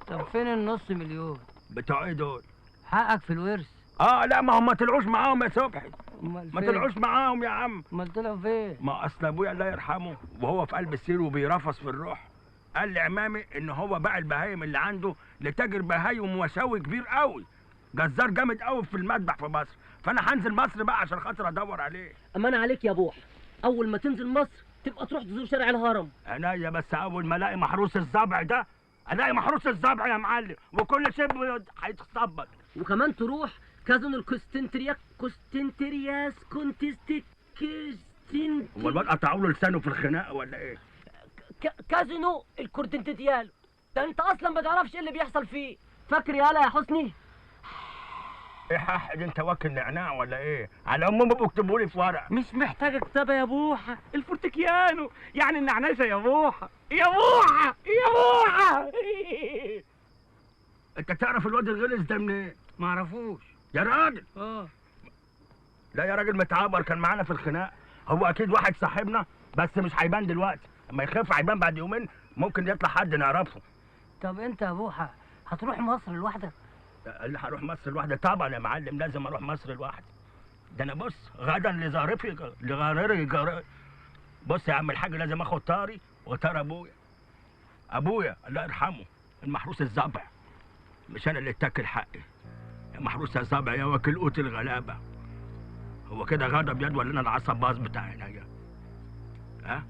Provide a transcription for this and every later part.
طب فين النص مليون؟ بتوع ايه دول؟ حقك في الورث. لا، ما هم ما طلعوش معاهم يا صبحي. امال ما فين؟ طلعوش معاهم يا عم. امال طلعوا فين؟ ما اصل ابويا الله يرحمه وهو في قلب السير وبيرفص في الروح، قال لي عمامي ان هو باع البهايم اللي عنده لتاجر بهايم وساوي كبير قوي، جزار جامد قوي في المذبح في مصر، فانا هنزل مصر بقى عشان خاطر ادور عليه. امان عليك يا بوح، اول ما تنزل مصر تبقى تروح تزور شارع الهرم. عينيا، بس اول ما الاقي محروس الضبع ده، الاقي محروس الضبع يا معلم، وكل شيء هيتظبط. وكمان تروح كازون الكوستنترياس هو الواد قطعوا له لسانه في الخناقه ولا ايه؟ كازينو الكورتنتيالو ده انت اصلا ما تعرفش ايه اللي بيحصل فيه. فاكر يالا يا حسني؟ ايه حق انت واكل نعناع ولا ايه؟ على العموم ابقوا اكتبوا لي في ورقه. مش محتاجه كتابه يا بوحه، الفورتيكيانو يعني النعناشه يا بوحه يا بوحه يا بوحه. انت تعرف الواد الغلس ده منين؟ ما اعرفوش يا راجل. لا يا راجل، متعبر كان معانا في الخناق، هو اكيد واحد صاحبنا بس مش هيبان دلوقتي، اما يخف هيبان بعد يومين، ممكن يطلع حد نعرفه. طب انت يا بوحه هتروح مصر لوحدك؟ اللي هروح مصر لوحدي؟ طبعا يا معلم لازم اروح مصر لوحدي. ده انا بص غدا لغارري بص يا عم الحاج، لازم اخد طاري وطار ابويا الله يرحمه المحروس الضبع، مش انا اللي اتاكل حقي. يا محروس الضبع يا واكل قوت الغلابه، هو كده غضب يد ولا انا العصب باظ بتاع عينيا؟ ها؟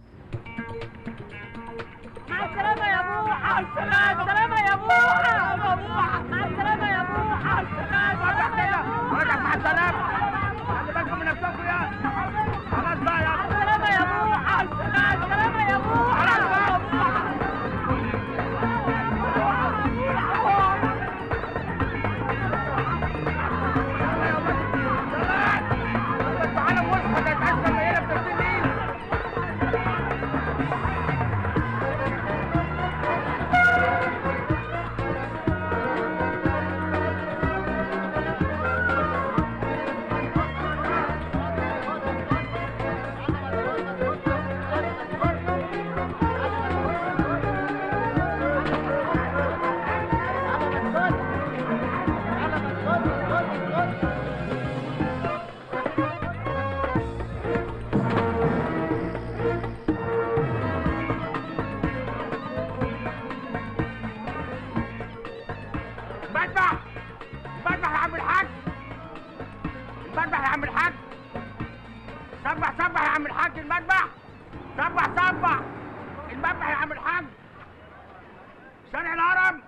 مع السلامة يا بوحة. مع السلامة يا بوحة. مع السلامة يا بوحة. مع السلامة. مع السلامة. خلي بالكم من نفسكم يا. خلاص بقى يا. مع السلامة يا بوحة. مع السلامة يا بوحة. خلاص بقى. المذبح يا عم الحاج، المذبح يا عم الحاج، سبح يا عم الحاج، المذبح سبح المذبح يا عم الحاج، شارع الهرم.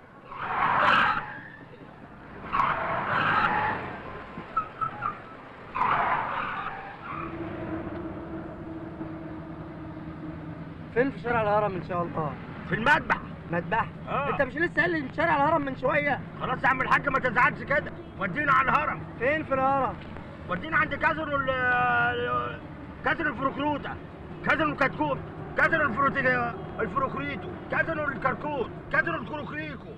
فين في شارع الهرم ان شاء الله؟ في المذبح. مذبح؟ انت مش لسه قايل لي شارع الهرم من شويه؟ خلاص يا عم الحاج ما تزعلش كده، ودينا على الهرم. فين في الهرم؟ ودينا عند كازر الفروكروته، كازر الكتكوت، كازر الفروكريتو، كازر الكركوت، كازر الكروكريكو.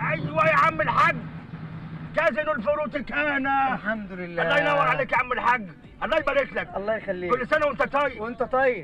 ايوه يا عم الحاج، كازر الفروتيكانا. الحمد لله. الله ينور عليك يا عم الحاج، الله يبارك لك. الله يخليك. كل سنه وانت طيب. وانت طيب.